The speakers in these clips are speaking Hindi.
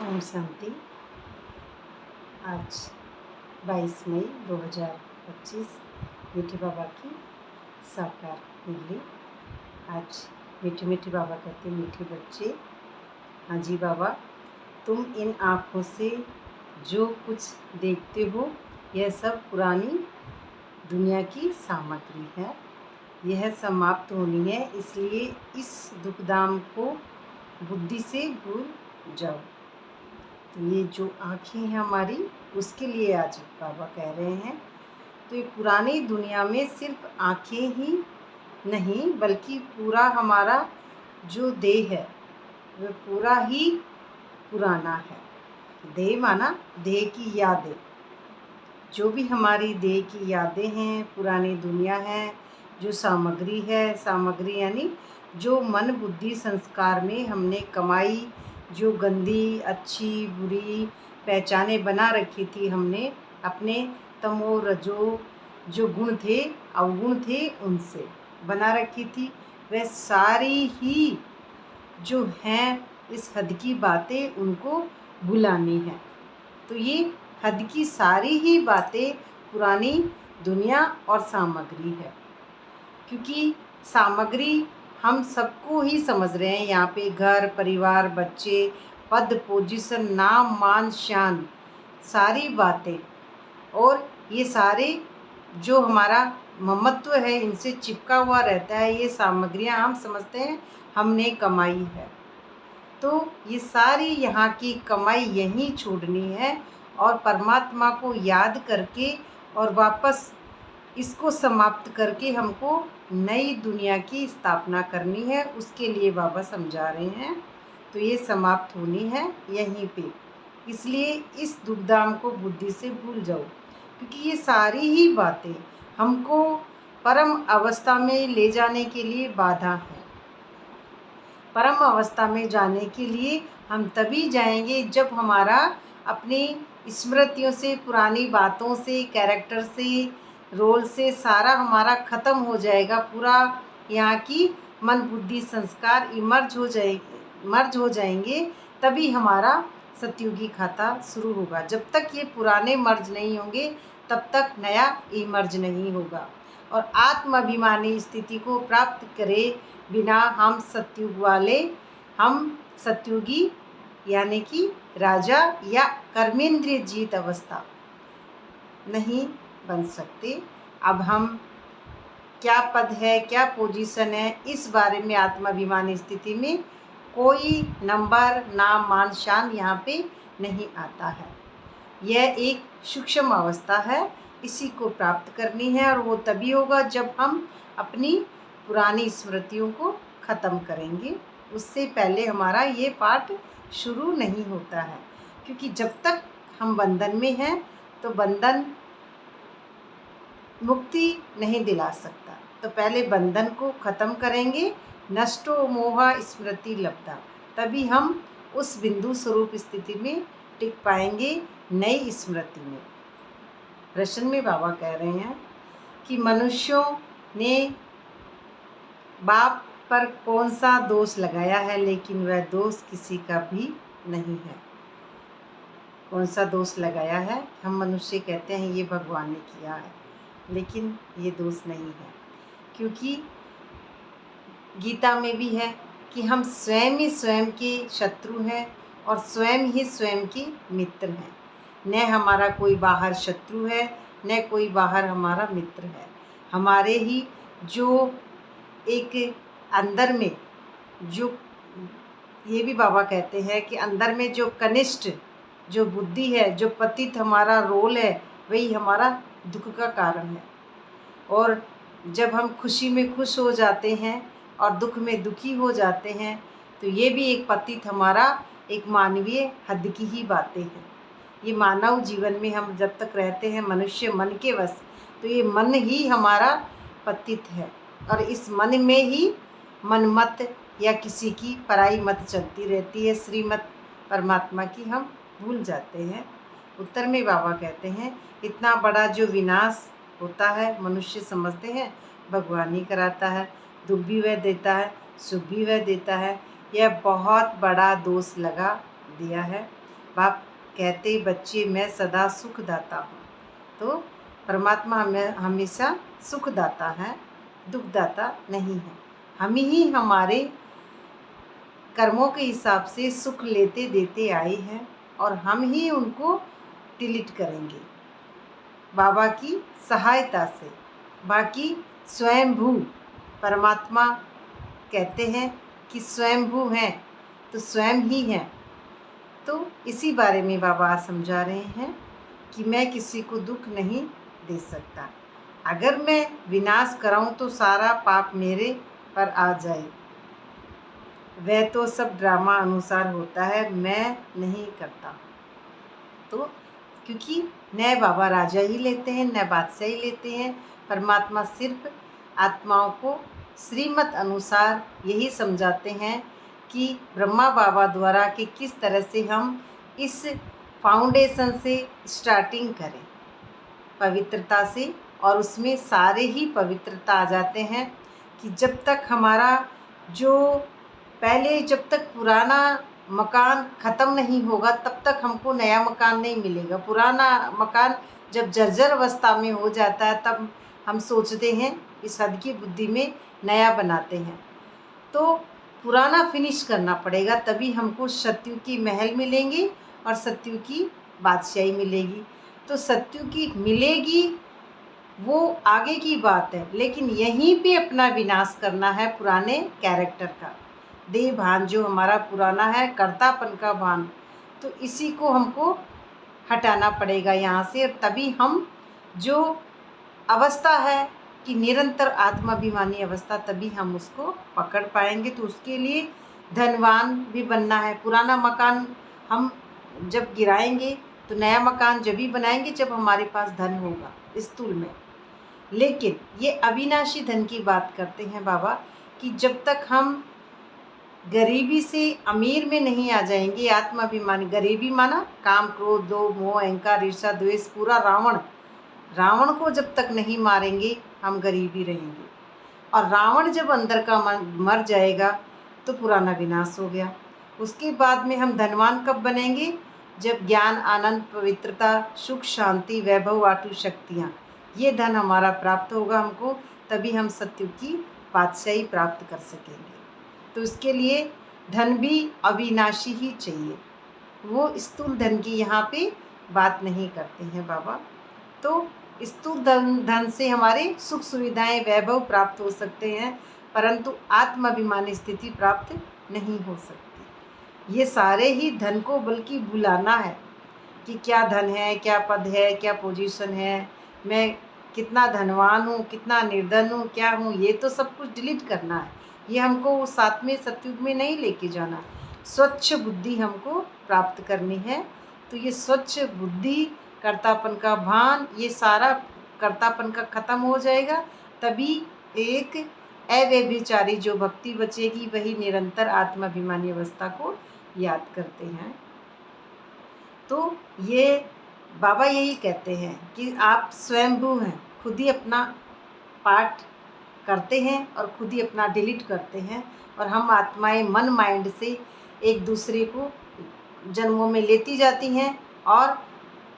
ओम शांति। आज 22 मई 2025 मीठी बाबा की साकार मुरली। आज मीठी मीठी बाबा कहते, मीठे बच्चे, हाँ जी बाबा, तुम इन आँखों से जो कुछ देखते हो यह सब पुरानी दुनिया की सामग्री है। यह समाप्त होनी है, इसलिए इस दुखधाम को बुद्धि से भूल जाओ। तो ये जो आँखें हैं हमारी, उसके लिए आज बाबा कह रहे हैं। तो ये पुरानी दुनिया में सिर्फ आँखें ही नहीं, बल्कि पूरा हमारा जो देह है वह पूरा ही पुराना है। देह माना देह की यादें, जो भी हमारी देह की यादें हैं, पुरानी दुनिया है, जो सामग्री है, सामग्री यानी जो मन बुद्धि संस्कार में हमने कमाई, जो गंदी अच्छी बुरी पहचानें बना रखी थी हमने अपने तमो रजो जो गुण थे, अवगुण थे, उनसे बना रखी थी, वह सारी ही जो हैं इस हद की बातें उनको भुलानी है। तो ये हद की सारी ही बातें पुरानी दुनिया और सामग्री है, क्योंकि सामग्री हम सबको ही समझ रहे हैं। यहाँ पे घर परिवार बच्चे पद पोजीशन नाम मान शान सारी बातें, और ये सारे जो हमारा ममत्व है इनसे चिपका हुआ रहता है। ये सामग्रियाँ हम समझते हैं हमने कमाई है, तो ये सारी यहाँ की कमाई यहीं छोड़नी है और परमात्मा को याद करके और वापस इसको समाप्त करके हमको नई दुनिया की स्थापना करनी है। उसके लिए बाबा समझा रहे हैं। तो ये समाप्त होनी है यहीं पे, इसलिए इस दुखधाम को बुद्धि से भूल जाओ, क्योंकि ये सारी ही बातें हमको परम अवस्था में ले जाने के लिए बाधा है। परम अवस्था में जाने के लिए हम तभी जाएंगे जब हमारा अपनी स्मृतियों से, पुरानी बातों से, कैरेक्टर से, रोल से सारा हमारा ख़त्म हो जाएगा। पूरा यहाँ की मन बुद्धि संस्कार मर्ज हो जाएंगे, तभी हमारा सतयुगी खाता शुरू होगा। जब तक ये पुराने मर्ज नहीं होंगे तब तक नया इमर्ज नहीं होगा। और आत्माभिमानी स्थिति को प्राप्त करे बिना हम सतयुगी यानी कि राजा या कर्मेंद्रिय जीत अवस्था नहीं बन सकते। अब हम क्या पद है, क्या पोजीशन है, इस बारे में आत्माभिमानी स्थिति में कोई नंबर नाम मान शान यहाँ पे नहीं आता है। यह एक सूक्ष्म अवस्था है, इसी को प्राप्त करनी है, और वो तभी होगा जब हम अपनी पुरानी स्मृतियों को ख़त्म करेंगे। उससे पहले हमारा ये पाठ शुरू नहीं होता है, क्योंकि जब तक हम बंधन में हैं तो बंधन मुक्ति नहीं दिला सकता। तो पहले बंधन को ख़त्म करेंगे। नष्टो मोहा स्मृति लब्धा, तभी हम उस बिंदु स्वरूप स्थिति में टिक पाएंगे, नई स्मृति में। प्रश्न में बाबा कह रहे हैं कि मनुष्यों ने बाप पर कौन सा दोष लगाया है, लेकिन वह दोष किसी का भी नहीं है। कौन सा दोष लगाया है? हम मनुष्य कहते हैं ये भगवान ने किया है, लेकिन ये दोष नहीं है, क्योंकि गीता में भी है कि हम स्वयं ही स्वयं के शत्रु हैं और स्वयं ही स्वयं के मित्र हैं। न हमारा कोई बाहर शत्रु है, न कोई बाहर हमारा मित्र है। हमारे ही जो एक अंदर में जो, ये भी बाबा कहते हैं कि अंदर में जो कनिष्ठ जो बुद्धि है, जो पतित हमारा रोल है, वही हमारा दुख का कारण है। और जब हम खुशी में खुश हो जाते हैं और दुख में दुखी हो जाते हैं, तो ये भी एक पतित हमारा एक मानवीय हद की ही बातें हैं। ये मानव जीवन में हम जब तक रहते हैं मनुष्य मन के वश, तो ये मन ही हमारा पतित है, और इस मन में ही मनमत या किसी की पराई मत चलती रहती है। श्रीमत परमात्मा की हम भूल जाते हैं। उत्तर में बाबा कहते हैं इतना बड़ा जो विनाश होता है मनुष्य समझते हैं भगवान ही कराता है। दुख भी वह देता है, सुख भी वह देता है। यह बहुत बड़ा दोष लगा दिया है। बाप कहते बच्चे मैं सदा सुख दाता हूँ। तो परमात्मा हमें हमेशा सुख दाता है, दुख दाता नहीं है। हम ही हमारे कर्मों के हिसाब से सुख लेते देते आए हैं और हम ही उनको डिलीट करेंगे बाबा की सहायता से। बाकी स्वयंभू परमात्मा कहते हैं कि स्वयंभू हैं तो स्वयं ही हैं। तो इसी बारे में बाबा आज समझा रहे हैं कि मैं किसी को दुख नहीं दे सकता। अगर मैं विनाश कराऊं तो सारा पाप मेरे पर आ जाए। वह तो सब ड्रामा अनुसार होता है, मैं नहीं करता। तो क्योंकि न बाबा राजा ही लेते हैं न बादशाह ही लेते हैं, परमात्मा सिर्फ आत्माओं को श्रीमत अनुसार यही समझाते हैं कि ब्रह्मा बाबा द्वारा कि किस तरह से हम इस फाउंडेशन से स्टार्टिंग करें पवित्रता से, और उसमें सारे ही पवित्रता आ जाते हैं कि जब तक हमारा जो पहले जब तक पुराना मकान ख़त्म नहीं होगा तब तक हमको नया मकान नहीं मिलेगा। पुराना मकान जब जर्जर अवस्था में हो जाता है तब हम सोचते हैं, इस हद की बुद्धि में नया बनाते हैं। तो पुराना फिनिश करना पड़ेगा, तभी हमको सत्यु की महल मिलेंगी और सत्यु की बादशाही मिलेगी। तो सत्यु की मिलेगी वो आगे की बात है, लेकिन यहीं पे अपना विनाश करना है पुराने कैरेक्टर का। देह भान जो हमारा पुराना है, कर्तापन का भान, तो इसी को हमको हटाना पड़ेगा यहाँ से। तभी हम जो अवस्था है कि निरंतर आत्माभिमानी अवस्था, तभी हम उसको पकड़ पाएंगे। तो उसके लिए धनवान भी बनना है। पुराना मकान हम जब गिराएंगे तो नया मकान जब भी बनाएंगे जब हमारे पास धन होगा स्थूल में। लेकिन ये अविनाशी धन की बात करते हैं बाबा कि जब तक हम गरीबी से अमीर में नहीं आ जाएंगे, आत्माभिमानी गरीबी माना काम क्रोध लोभ मोह अहंकार ईर्ष्या द्वेष, पूरा रावण को जब तक नहीं मारेंगे हम गरीबी रहेंगे। और रावण जब अंदर का मर जाएगा तो पुराना विनाश हो गया। उसके बाद में हम धनवान कब बनेंगे? जब ज्ञान आनंद पवित्रता सुख शांति वैभव आटू शक्तियाँ ये धन हमारा प्राप्त होगा हमको, तभी हम सत्यु की बादशाही प्राप्त कर सकेंगे। तो इसके लिए धन भी अविनाशी ही चाहिए। वो स्थूल धन की यहाँ पे बात नहीं करते हैं बाबा। तो स्थूल धन से हमारे सुख सुविधाएं वैभव प्राप्त हो सकते हैं, परंतु आत्माभिमानी स्थिति प्राप्त नहीं हो सकती। ये सारे ही धन को बल्कि भुलाना है कि क्या धन है, क्या पद है, क्या पोजीशन है, मैं कितना धनवान हूँ, कितना निर्धन हूँ, क्या हूँ, ये तो सब कुछ डिलीट करना है। ये हमको सातवें सतयुग में नहीं लेके जाना। स्वच्छ बुद्धि हमको प्राप्त करनी है। तो ये स्वच्छ बुद्धि, कर्तापन का भान, ये सारा कर्तापन का खत्म हो जाएगा, तभी एक अव्यभिचारी जो भक्ति बचेगी वही निरंतर आत्माभिमानी अवस्था को याद करते हैं। तो ये बाबा यही कहते हैं कि आप स्वयंभू हैं, खुद ही अपना पाठ करते हैं और खुद ही अपना डिलीट करते हैं, और हम आत्माएं मन माइंड से एक दूसरे को जन्मों में लेती जाती हैं और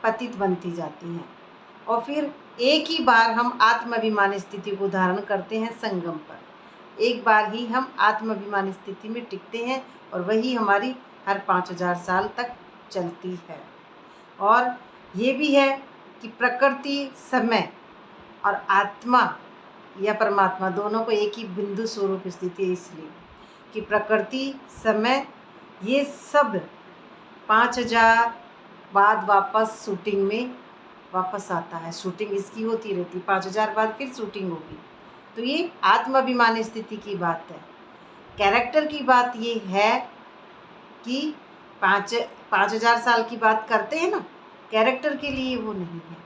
पतित बनती जाती हैं, और फिर एक ही बार हम आत्माभिमानी स्थिति को धारण करते हैं संगम पर। एक बार ही हम आत्माभिमानी स्थिति में टिकते हैं और वही हमारी हर 5000 साल तक चलती है। और ये भी है कि प्रकृति समय और आत्मा या परमात्मा दोनों को एक ही बिंदु स्वरूप स्थिति है, इसलिए कि प्रकृति समय ये सब 5000 बाद वापस शूटिंग में वापस आता है। शूटिंग इसकी होती रहती, 5000 बाद फिर शूटिंग होगी। तो ये आत्माभिमानी स्थिति की बात है। कैरेक्टर की बात ये है कि 5000 साल की बात करते हैं ना, कैरेक्टर के लिए वो नहीं है,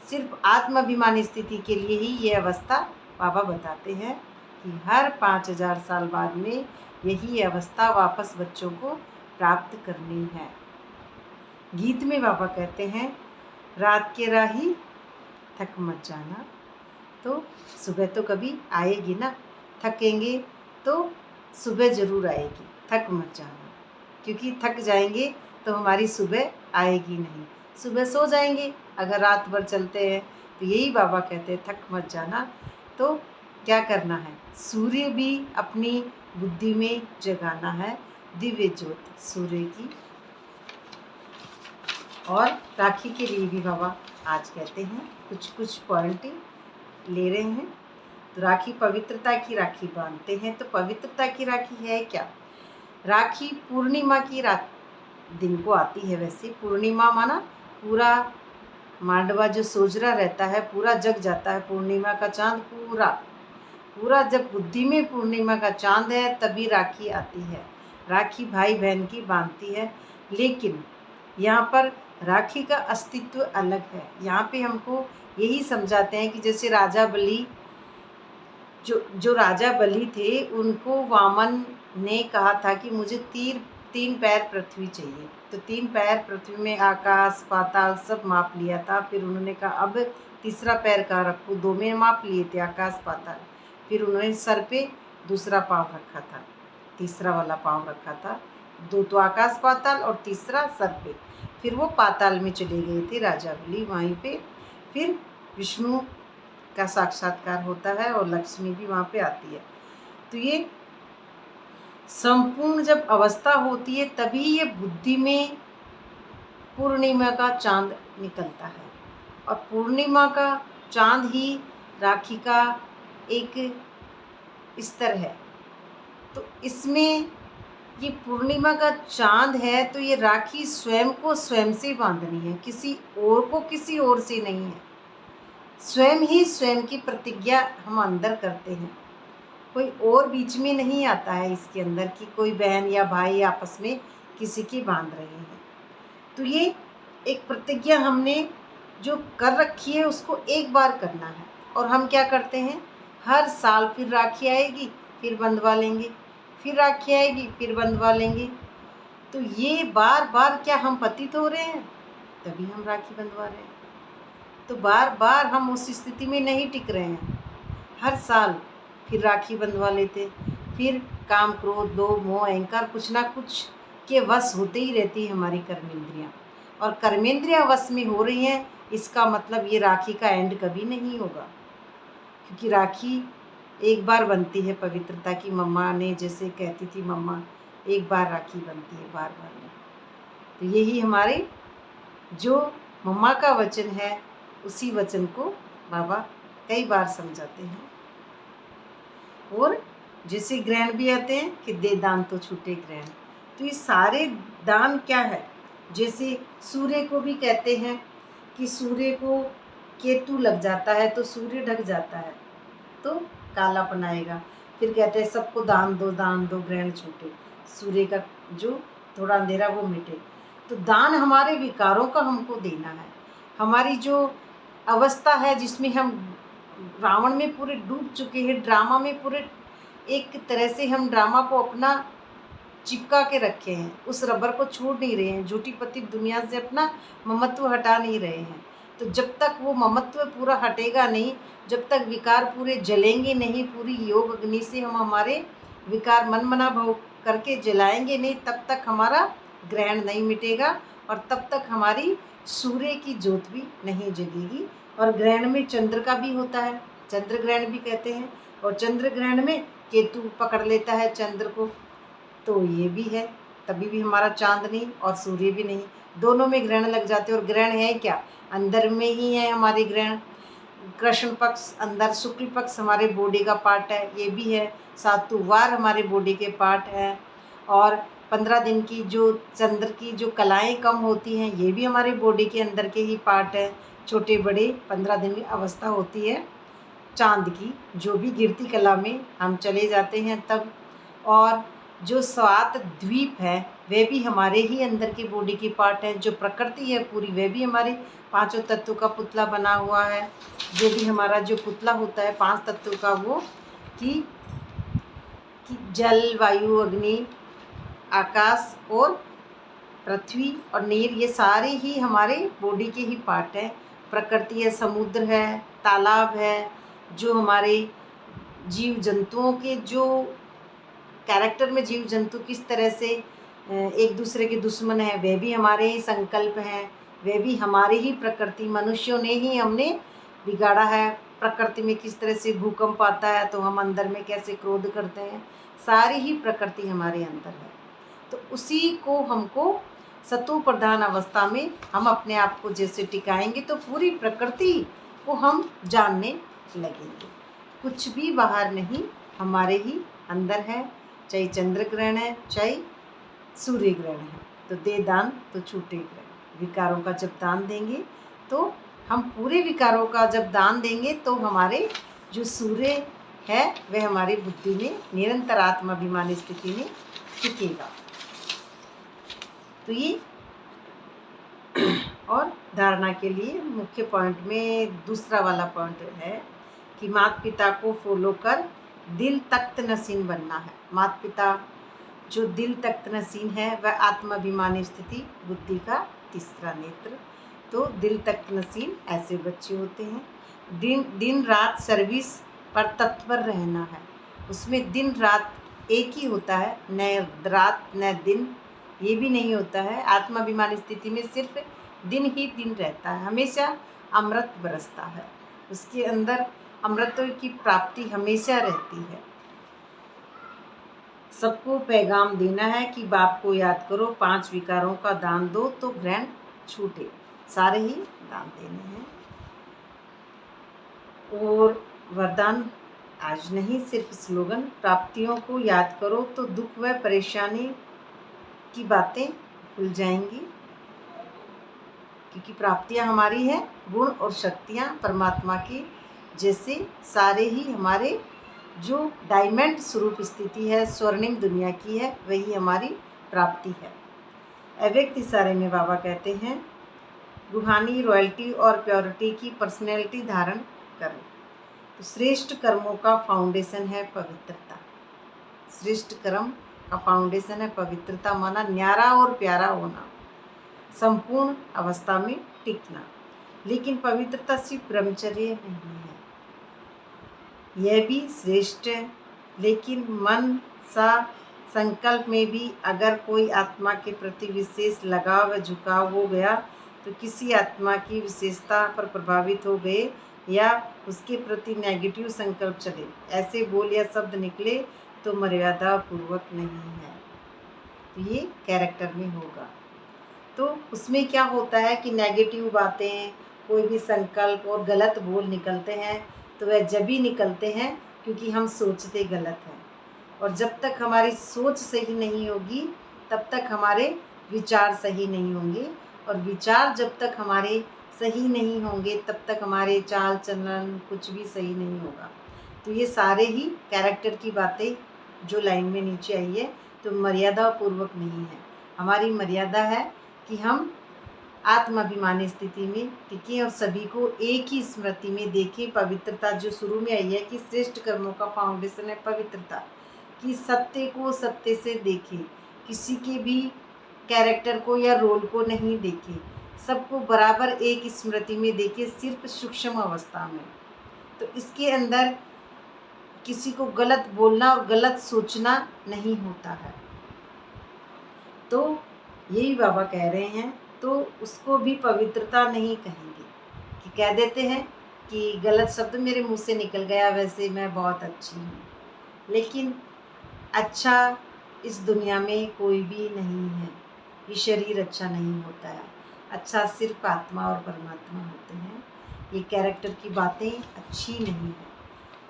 सिर्फ आत्माभिमानी स्थिति के लिए ही ये अवस्था बाबा बताते हैं कि हर 5000 साल बाद में यही अवस्था वापस बच्चों को प्राप्त करनी है। गीत में बाबा कहते हैं रात के राही थक मत जाना। तो सुबह तो कभी आएगी ना, थकेंगे तो सुबह ज़रूर आएगी, थक मत जाना, क्योंकि थक जाएंगे तो हमारी सुबह आएगी नहीं, सुबह सो जाएंगे। अगर रात भर चलते हैं तो यही बाबा कहते हैं, थक मत जाना। तो क्या करना है, सूर्य भी अपनी बुद्धि में जगाना है, दिव्य ज्योत सूर्य की। और राखी के लिए भी बाबा आज कहते हैं कुछ कुछ पॉइंट ले रहे हैं। तो राखी पवित्रता की राखी बांधते हैं। तो पवित्रता की राखी है क्या? राखी पूर्णिमा की रात दिन को आती है। वैसे पूर्णिमा माना पूरा मांडवा जो सोजरा रहता है पूरा जग जाता है। पूर्णिमा का चांद पूरा पूरा जब बुद्धि में पूर्णिमा का चांद है तभी राखी आती है। राखी भाई बहन की बांधती है। लेकिन यहाँ पर राखी का अस्तित्व अलग है। यहाँ पे हमको यही समझाते हैं कि जैसे राजा बलि, जो राजा बलि थे उनको वामन ने कहा था कि मुझे तीन पैर पृथ्वी चाहिए। तो 3 पैर पृथ्वी में आकाश पाताल सब माप लिया था। फिर उन्होंने कहा अब तीसरा पैर कहाँ रखूँ? 2 में माप लिए थे आकाश पाताल। फिर उन्होंने सर पे दूसरा पाँव रखा था, तीसरा वाला पाँव रखा था। 2 तो आकाश पाताल और तीसरा सर पे। फिर वो पाताल में चले गए थे राजा बलि। वहीं पे फिर विष्णु का साक्षात्कार होता है और लक्ष्मी भी वहाँ पे आती है। तो ये संपूर्ण जब अवस्था होती है तभी ये बुद्धि में पूर्णिमा का चांद निकलता है। और पूर्णिमा का चांद ही राखी का एक स्तर है। तो इसमें ये पूर्णिमा का चांद है तो ये राखी स्वयं को स्वयं से बांधनी है, किसी और को किसी और से नहीं है। स्वयं ही स्वयं की प्रतिज्ञा हम अंदर करते हैं, कोई और बीच में नहीं आता है इसके अंदर कि कोई बहन या भाई आपस में किसी की बांध रहे हैं। तो ये एक प्रतिज्ञा हमने जो कर रखी है उसको एक बार करना है। और हम क्या करते हैं, हर साल फिर राखी आएगी फिर बंधवा लेंगे, फिर राखी आएगी फिर बंधवा लेंगे। तो ये बार बार क्या हम पतित हो रहे हैं? तभी हम राखी बंधवा रहे हैं। तो बार बार हम उस स्थिति में नहीं टिक रहे हैं। हर साल फिर राखी बंधवा लेते, फिर काम क्रोध लोभ मोह अहंकार कुछ ना कुछ के वश होते ही रहती है हमारी कर्मेंद्रियाँ। और कर्मेंद्रियाँ वश में हो रही हैं, इसका मतलब ये राखी का एंड कभी नहीं होगा। क्योंकि राखी एक बार बनती है पवित्रता की। मम्मा ने जैसे कहती थी, मम्मा एक बार राखी बनती है, बार बार नहीं। तो यही हमारे जो मम्मा का वचन है उसी वचन को बाबा कई बार समझाते हैं। और जैसे ग्रहण भी आते हैं कि दे दान तो छूटे ग्रहण। तो ये सारे दान क्या है? जैसे सूर्य को भी कहते हैं कि सूर्य को केतु लग जाता है तो सूर्य ढक जाता है तो कालापन आएगा। फिर कहते हैं सबको दान दो ग्रहण छूटे, सूर्य का जो थोड़ा अंधेरा वो मिटे। तो दान हमारे विकारों का हमको देना है। हमारी जो अवस्था है जिसमें हम रावण में पूरे डूब चुके हैं, ड्रामा में पूरे एक तरह से हम ड्रामा को अपना चिपका के रखे हैं, उस रबर को छोड़ नहीं रहे हैं, झूठी पतित दुनिया से अपना ममत्व हटा नहीं रहे हैं। तो जब तक वो ममत्व पूरा हटेगा नहीं, जब तक विकार पूरे जलेंगे नहीं, पूरी योग अग्नि से हम हमारे विकार मन मना भाव करके जलाएंगे नहीं, तब तक हमारा ग्रहण नहीं मिटेगा और तब तक हमारी सूर्य की ज्योत भी नहीं जगेगी। और ग्रहण में चंद्र का भी होता है, चंद्र ग्रहण भी कहते हैं। और चंद्र ग्रहण में केतु पकड़ लेता है चंद्र को, तो ये भी है, तभी भी हमारा चांद नहीं और सूर्य भी नहीं, दोनों में ग्रहण लग जाते हैं। और ग्रहण है क्या? अंदर में ही है हमारे ग्रहण। कृष्ण पक्ष अंदर, शुक्ल पक्ष हमारे बॉडी का पार्ट है, ये भी है। सातुवार हमारे बॉडी के पार्ट है। और 15 दिन की जो चंद्र की जो कलाएं कम होती हैं ये भी हमारे बॉडी के अंदर के ही पार्ट है। छोटे बड़े 15 दिन की अवस्था होती है चांद की, जो भी गिरती कला में हम चले जाते हैं तब। और जो 7 द्वीप है वे भी हमारे ही अंदर की बॉडी की पार्ट है। जो प्रकृति है पूरी वह भी हमारे 5 तत्वों का पुतला बना हुआ है। जो भी हमारा जो पुतला होता है 5 तत्वों का, वो कि जल वायु अग्नि आकाश और पृथ्वी और नीर, ये सारे ही हमारे बॉडी के ही पार्ट हैं। प्रकृति है, समुद्र है, तालाब है, जो हमारे जीव जंतुओं के जो कैरेक्टर में जीव जंतु किस तरह से एक दूसरे के दुश्मन हैं, वे भी हमारे ही संकल्प हैं, वे भी हमारी ही प्रकृति, मनुष्यों ने ही हमने बिगाड़ा है। प्रकृति में किस तरह से भूकंप आता है तो हम अंदर में कैसे क्रोध करते हैं, सारी ही प्रकृति हमारे अंदर है। तो उसी को हमको सत्व प्रधान अवस्था में हम अपने आप को जैसे टिकाएंगे तो पूरी प्रकृति को हम जानने लगेंगे। कुछ भी बाहर नहीं, हमारे ही अंदर है, चाहे चंद्र ग्रहण है चाहे सूर्य ग्रहण है। तो दे दान तो छूटे ग्रहण। विकारों का जब दान देंगे तो हम पूरे विकारों का जब दान देंगे तो हमारे जो सूर्य है वह हमारी बुद्धि में निरंतर आत्माभिमानी स्थिति में टिकेगा। तो ये और धारणा के लिए मुख्य पॉइंट में दूसरा वाला पॉइंट है कि माता पिता को फॉलो कर दिल तख्त नसीन बनना है। माता पिता जो दिल तख्त नसीन है वह आत्माभिमानी स्थिति, बुद्धि का तीसरा नेत्र। तो दिल तख्त नसीन ऐसे बच्चे होते हैं। दिन रात सर्विस पर तत्पर रहना है। उसमें दिन रात एक ही होता है, न रात न दिन, ये भी नहीं होता है। आत्माभिमानी स्थिति में सिर्फ दिन ही दिन रहता है, हमेशा अमृत बरसता है, उसके अंदर अमृतों की प्राप्ति हमेशा रहती है। सबको पैगाम देना है कि बाप को याद करो, 5 विकारों का दान दो तो ग्रहण छूटे। सारे ही दान देने हैं। और वरदान आज नहीं, सिर्फ स्लोगन, प्राप्तियों को याद करो तो दुख व परेशानी की बातें भूल जाएंगी, क्योंकि प्राप्तियां हमारी हैं, गुण और शक्तियां परमात्मा की। जैसे सारे ही हमारे जो डायमंड स्वरूप स्थिति है, स्वर्णिम दुनिया की है, वही हमारी प्राप्ति है। अव्यक्त इशारे में बाबा कहते हैं रूहानी रॉयल्टी और प्योरिटी की पर्सनैलिटी धारण करो। तो श्रेष्ठ कर्मों का फाउंडेशन है पवित्रता। श्रेष्ठ कर्म का फाउंडेशन है पवित्रता, माना न्यारा और प्यारा होना, संपूर्ण अवस्था में टिकना। लेकिन पवित्रता सिर्फ ब्रह्मचर्य नहीं है, यह भी श्रेष्ठ है। लेकिन मन सा संकल्प में भी अगर कोई आत्मा के प्रति विशेष लगाव व झुकाव हो गया, तो किसी आत्मा की विशेषता पर प्रभावित हो गए या उसके प्रति नेगेटिव संकल्प चले, ऐसे बोल या शब्द निकले तो मर्यादा पूर्वक नहीं है। तो ये कैरेक्टर में होगा। तो उसमें क्या होता है कि नेगेटिव बातें, कोई भी संकल्प और गलत बोल निकलते हैं तो वह जब ही निकलते हैं क्योंकि हम सोचते गलत हैं। और जब तक हमारी सोच सही नहीं होगी तब तक हमारे विचार सही नहीं होंगे, और विचार जब तक हमारे सही नहीं होंगे तब तक हमारे चाल चलन कुछ भी सही नहीं होगा। तो ये सारे ही कैरेक्टर की बातें जो लाइन में नीचे आई है, तो मर्यादा पूर्वक नहीं है। हमारी मर्यादा है कि हम आत्माभिमानी स्थिति में टिकें और सभी को एक ही स्मृति में देखें। पवित्रता जो शुरू में आई है कि श्रेष्ठ कर्मों का फाउंडेशन है पवित्रता, कि सत्य को सत्य से देखें, किसी के भी कैरेक्टर को या रोल को नहीं देखें, सबको बराबर एक स्मृति में देखें, सिर्फ सूक्ष्म अवस्था में। तो इसके अंदर किसी को गलत बोलना और गलत सोचना नहीं होता है। तो यही बाबा कह रहे हैं। तो उसको भी पवित्रता नहीं कहेंगे, कि कह देते हैं कि गलत शब्द मेरे मुंह से निकल गया, वैसे मैं बहुत अच्छी हूँ। लेकिन अच्छा इस दुनिया में कोई भी नहीं है, ये शरीर अच्छा नहीं होता है, अच्छा सिर्फ आत्मा और परमात्मा होते हैं। ये कैरेक्टर की बातें अच्छी नहीं है,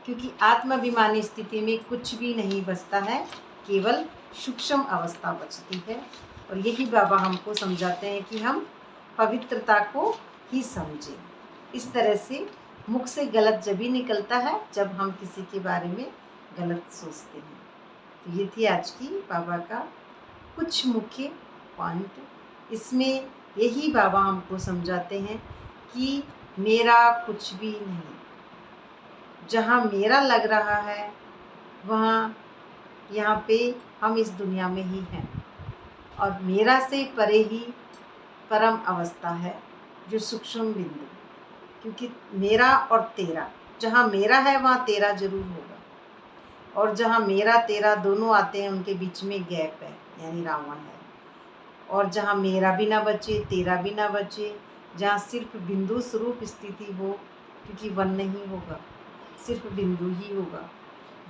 क्योंकि आत्माभिमानी स्थिति में कुछ भी नहीं बचता है, केवल सूक्ष्म अवस्था बचती है। और यही बाबा हमको समझाते हैं कि हम पवित्रता को ही समझें। इस तरह से मुख से गलत जब भी निकलता है जब हम किसी के बारे में गलत सोचते हैं। तो ये थी आज की बाबा का कुछ मुख्य पॉइंट। इसमें यही बाबा हमको समझाते हैं कि मेरा कुछ भी नहीं, जहाँ मेरा लग रहा है वहाँ यहाँ पे हम इस दुनिया में ही हैं, और मेरा से परे ही परम अवस्था है जो सूक्ष्म बिंदु। क्योंकि मेरा और तेरा, जहाँ मेरा है वहाँ तेरा जरूर होगा, और जहाँ मेरा तेरा दोनों आते हैं उनके बीच में गैप है, यानी रावण है। और जहाँ मेरा भी ना बचे, तेरा भी ना बचे, जहाँ सिर्फ बिंदु स्वरूप स्थिति हो, क्योंकि वन नहीं होगा, सिर्फ बिंदु ही होगा।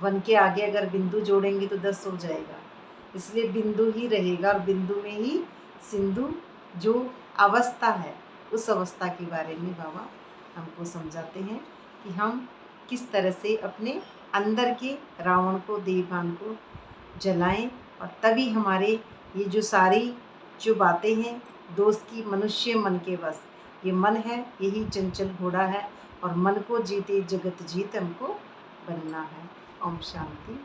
वन के आगे अगर बिंदु जोड़ेंगे तो 10 हो जाएगा, इसलिए बिंदु ही रहेगा और बिंदु में ही सिंधु जो अवस्था है उस अवस्था के बारे में बाबा हमको समझाते हैं कि हम किस तरह से अपने अंदर के रावण को, देवभान को जलाएं, और तभी हमारे ये जो सारी जो बातें हैं दोस्त की, मनुष्य मन के बस, ये मन है यही चंचल घोड़ा है, और मन को जीते जगत जीत हमको बनना है। ओम शांति।